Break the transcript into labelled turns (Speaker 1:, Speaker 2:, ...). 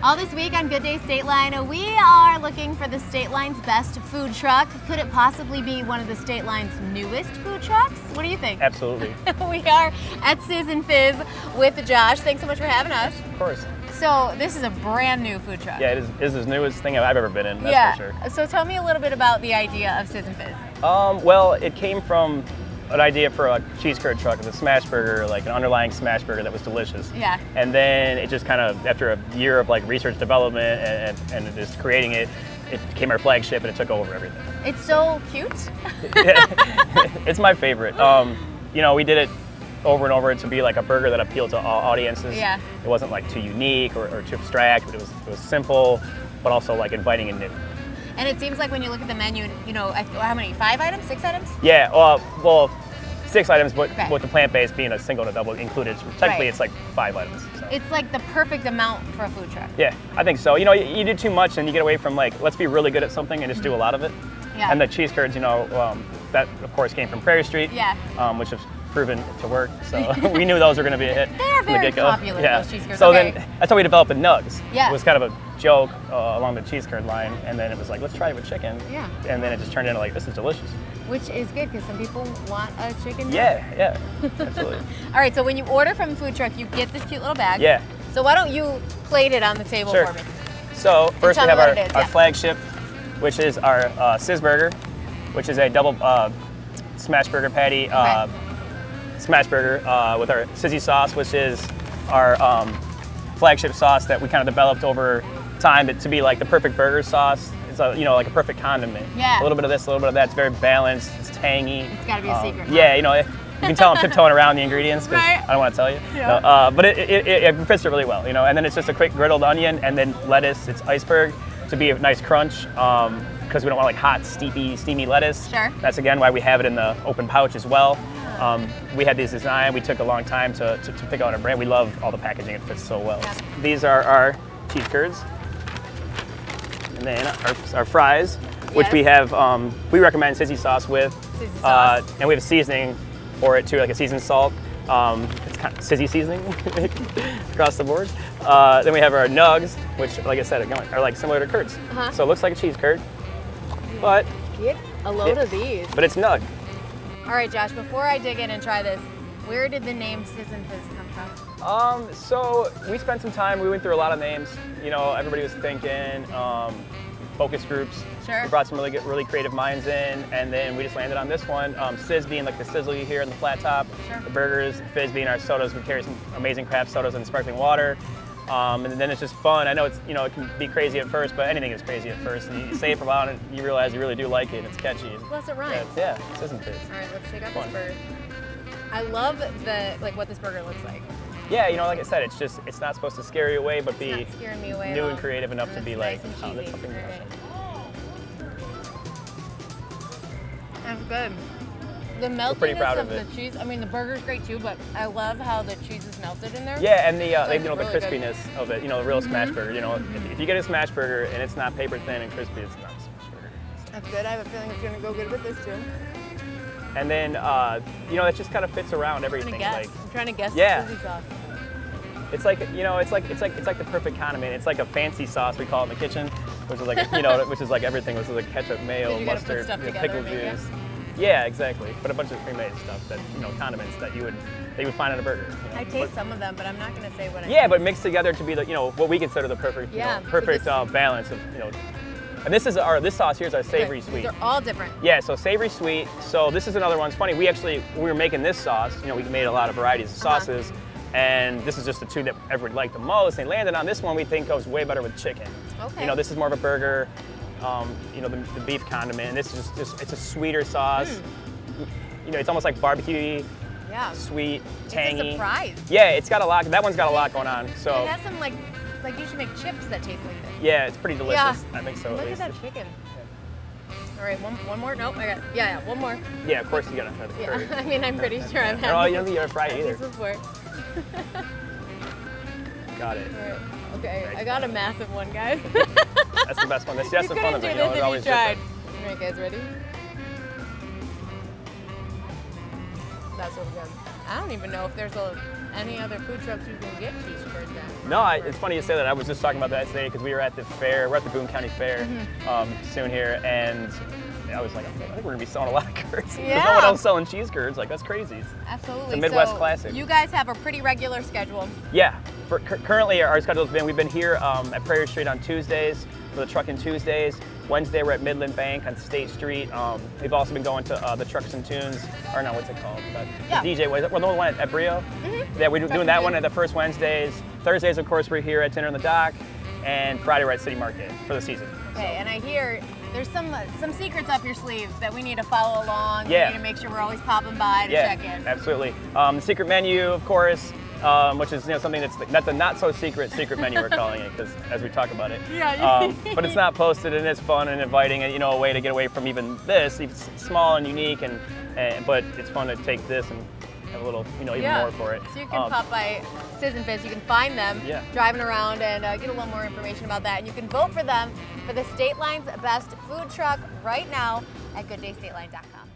Speaker 1: All this week on Good Day State Line, we are looking for the State Line's best food truck. Could it possibly be one of the State Line's newest food trucks? What do you think?
Speaker 2: Absolutely.
Speaker 1: We are at Sizz and Fizz with Josh. Thanks so much for having us.
Speaker 2: Of course.
Speaker 1: So this is a brand new food truck.
Speaker 2: Yeah, it is the newest thing I've ever been in, that's for sure.
Speaker 1: So tell me a little bit about the idea of Sizz and Fizz.
Speaker 2: Well, it came from an idea for a cheese curd truck, a smash burger, like an underlying smash burger that was delicious.
Speaker 1: Yeah.
Speaker 2: And then it just kind of, after a year of like research development and just creating it, it became our flagship and it took over everything.
Speaker 1: It's so cute.
Speaker 2: It's my favorite. You know, we did it over and over to be like a burger that appealed to all audiences.
Speaker 1: Yeah.
Speaker 2: It wasn't like too unique or too abstract. It was simple, but also like inviting and new.
Speaker 1: And it seems like when you look at the menu, you know, how many? 5 items? 6 items?
Speaker 2: Yeah, well, 6 items, but
Speaker 1: Okay.
Speaker 2: with the plant-based being a single and a double included, technically it's like 5 items. So.
Speaker 1: It's like the perfect amount for a food truck.
Speaker 2: Yeah, I think so. You know, you do too much and you get away from like, let's be really good at something and just do a lot of it.
Speaker 1: Yeah.
Speaker 2: And the cheese curds, you know, that of course came from Prairie Street,
Speaker 1: Yeah.
Speaker 2: Which has proven to work. So we knew those were going to be a hit.
Speaker 1: They are
Speaker 2: from the
Speaker 1: very
Speaker 2: get-go.
Speaker 1: popular,
Speaker 2: Yeah.
Speaker 1: those cheese curds.
Speaker 2: So
Speaker 1: Okay.
Speaker 2: then that's how we developed the nugs.
Speaker 1: Yeah.
Speaker 2: It was kind of a joke along the cheese curd line, and then it was like, let's try it with chicken.
Speaker 1: Yeah.
Speaker 2: And then it just turned into like, this is delicious.
Speaker 1: Which is good because some people want a chicken.
Speaker 2: Yeah, absolutely.
Speaker 1: All right, so when you order from the food truck, you get this cute little bag.
Speaker 2: Yeah.
Speaker 1: So why don't you plate it on the table
Speaker 2: Sure.
Speaker 1: for me?
Speaker 2: So first
Speaker 1: tell
Speaker 2: we have
Speaker 1: me
Speaker 2: our,
Speaker 1: what it is,
Speaker 2: our
Speaker 1: yeah.
Speaker 2: flagship, which is our Sizz Burger, which is a double smash burger patty smash burger with our Sizzy sauce, which is our flagship sauce that we kind of developed over time to be like the perfect burger sauce. It's a, you know, like a perfect condiment.
Speaker 1: Yeah.
Speaker 2: A little bit of this, a little bit of that. It's very balanced. It's tangy.
Speaker 1: It's got to be a secret.
Speaker 2: Yeah, you know, you can tell I'm tiptoeing around the ingredients because
Speaker 1: Right.
Speaker 2: I don't want to tell you.
Speaker 1: Yeah.
Speaker 2: No, but it fits it really well, you know. And then it's just a quick griddled onion and then lettuce. It's iceberg to be a nice crunch because we don't want like hot, steamy lettuce.
Speaker 1: Sure.
Speaker 2: That's again why we have it in the open pouch as well. We had these designed. We took a long time to pick out a brand. We love all the packaging. It fits so well.
Speaker 1: Yeah.
Speaker 2: These are our cheese curds. And then our fries, which
Speaker 1: Yes.
Speaker 2: we have, we recommend Sizzy sauce with.
Speaker 1: Sizzy sauce.
Speaker 2: And we have a seasoning for it too, like a seasoned salt. It's kind of Sizzy seasoning across the board. Then we have our nugs, which, like I said, are like similar to curds.
Speaker 1: Uh-huh.
Speaker 2: So it looks like a cheese curd, but
Speaker 1: Get a load of these.
Speaker 2: it's nug.
Speaker 1: All right, Josh, before I dig in and try this, where did the name Sizz and Fizz come from?
Speaker 2: So we spent some time. We went through a lot of names. You know, everybody was thinking. Focus groups.
Speaker 1: Sure.
Speaker 2: We brought some really creative minds in, and then we just landed on this one. Sizz being like the sizzle you hear in the flat top.
Speaker 1: Sure.
Speaker 2: The burgers. Fizz being our sodas. We carry some amazing craft sodas and sparkling water. And then it's just fun. I know it's, you know, it can be crazy at first, but anything is crazy at first. And you say it for a while, and you realize you really do like it, and it's catchy.
Speaker 1: Plus it rhymes.
Speaker 2: Yeah, Sizz and Fizz.
Speaker 1: All right, let's check out
Speaker 2: Fun.
Speaker 1: this burger. I love what this burger looks like.
Speaker 2: Yeah, you know, like I said, it's not supposed to scare you away, but be
Speaker 1: It's not scaring me away at
Speaker 2: new
Speaker 1: all.
Speaker 2: and creative enough to
Speaker 1: It's
Speaker 2: be
Speaker 1: nice
Speaker 2: like,
Speaker 1: and
Speaker 2: oh, that's
Speaker 1: cheesy.
Speaker 2: something
Speaker 1: Right.
Speaker 2: different.
Speaker 1: That's good. The
Speaker 2: pretty proud
Speaker 1: meltiness
Speaker 2: of
Speaker 1: of
Speaker 2: it.
Speaker 1: the cheese. I mean, the burger's great too, but I love how the cheese is melted in there.
Speaker 2: Yeah, and the
Speaker 1: Like,
Speaker 2: you know, the
Speaker 1: really good.
Speaker 2: crispiness of it, you know, the real smash burger. You know, if you get a smash burger and it's not paper thin and crispy, it's not a smash burger.
Speaker 1: That's good. I have a feeling it's gonna go good with this too.
Speaker 2: And then you know, it just kind of fits around
Speaker 1: I'm
Speaker 2: everything.
Speaker 1: trying to guess.
Speaker 2: Like
Speaker 1: I'm trying to guess
Speaker 2: Yeah.
Speaker 1: the Sizzy sauce.
Speaker 2: it's like, you know, it's like the perfect condiment. It's like a fancy sauce we call it in the kitchen, which is like, you know, which is like everything, which is like ketchup, mayo,
Speaker 1: Did you gotta put
Speaker 2: mustard,
Speaker 1: stuff
Speaker 2: you know,
Speaker 1: together
Speaker 2: pickle
Speaker 1: and make it?
Speaker 2: juice. Yeah, exactly. But a bunch of pre-made stuff that, you know, condiments that you would find in a burger. You know?
Speaker 1: I taste some of them, but I'm not gonna say what I
Speaker 2: Yeah, but mixed together to be the, you know, what we consider the perfect,
Speaker 1: Yeah,
Speaker 2: you know,
Speaker 1: so
Speaker 2: perfect
Speaker 1: this-
Speaker 2: balance of, you know. And this sauce here is our savory
Speaker 1: Okay,
Speaker 2: sweet.
Speaker 1: These are all different.
Speaker 2: Yeah, so savory sweet. So this is another one. It's funny. When we were making this sauce, you know, we made a lot of varieties of
Speaker 1: Uh-huh.
Speaker 2: sauces, and this is just the two that everyone liked the most. They landed on this one. We think goes way better with chicken.
Speaker 1: Okay.
Speaker 2: You know, this is more of a burger. You know, the beef condiment. And this is just it's a sweeter sauce. You know, it's almost like barbecue-y,
Speaker 1: Yeah.
Speaker 2: sweet,
Speaker 1: It's
Speaker 2: tangy.
Speaker 1: a surprise.
Speaker 2: Yeah, it's got a lot. That one's got a lot going on. So
Speaker 1: It has some like you should make chips that taste like this.
Speaker 2: yeah, it's pretty delicious.
Speaker 1: Yeah.
Speaker 2: I think so.
Speaker 1: Look
Speaker 2: at
Speaker 1: at
Speaker 2: least.
Speaker 1: that chicken. All right, one more. Nope, I got. Yeah, one more.
Speaker 2: Yeah, of course you gotta have the
Speaker 1: Yeah,
Speaker 2: curry.
Speaker 1: I mean, I'm pretty sure I've had
Speaker 2: Oh, you don't think you ever fried
Speaker 1: these
Speaker 2: either.
Speaker 1: before.
Speaker 2: Got it.
Speaker 1: All right. Okay, I got a massive one, guys.
Speaker 2: That's the best one. That's the
Speaker 1: you
Speaker 2: fun
Speaker 1: couldn't
Speaker 2: of
Speaker 1: do
Speaker 2: it. You
Speaker 1: this
Speaker 2: know, it's
Speaker 1: if
Speaker 2: always
Speaker 1: you tried.
Speaker 2: different.
Speaker 1: All right, guys, ready? That's what we got. I don't even know if there's any other food trucks you can get cheese curds at.
Speaker 2: No, it's funny you say that. I was just talking about that today because we were at the fair. We're at the Boone County Fair soon here, and I was like, I think we're gonna be selling a lot of curds. There's no one else selling cheese curds. Like, that's crazy.
Speaker 1: Absolutely.
Speaker 2: It's a Midwest
Speaker 1: so
Speaker 2: classic.
Speaker 1: You guys have a pretty regular schedule.
Speaker 2: Yeah. Currently, our schedule's been, we've been here at Prairie Street on Tuesdays for the Truckin' Tuesdays. Wednesday, we're at Midland Bank on State Street. We've also been going to the Trucks and Tunes, or no, what's it called? The DJ, well, the one at Brio. Yeah, we're doing that one at the first Wednesdays. Thursdays, of course, we're here at Dinner on the Dock. And Friday, we're at City Market for the season.
Speaker 1: Okay, and I hear there's some secrets up your sleeve that we need to follow along.
Speaker 2: Yeah.
Speaker 1: We need to make sure we're always popping by to check in.
Speaker 2: Absolutely. The secret menu, of course, which is something that's a not so secret menu we're calling it, because as we talk about it.
Speaker 1: Yeah.
Speaker 2: But it's not posted, and it's fun and inviting, and a way to get away from even this. It's small and unique, but it's fun to take this and have a little, even more for it.
Speaker 1: So you can pop by Sizz and Fizz. You can find them driving around and get a little more information about that. And you can vote for them for the State Line's Best Food Truck right now at GoodDayStateline.com.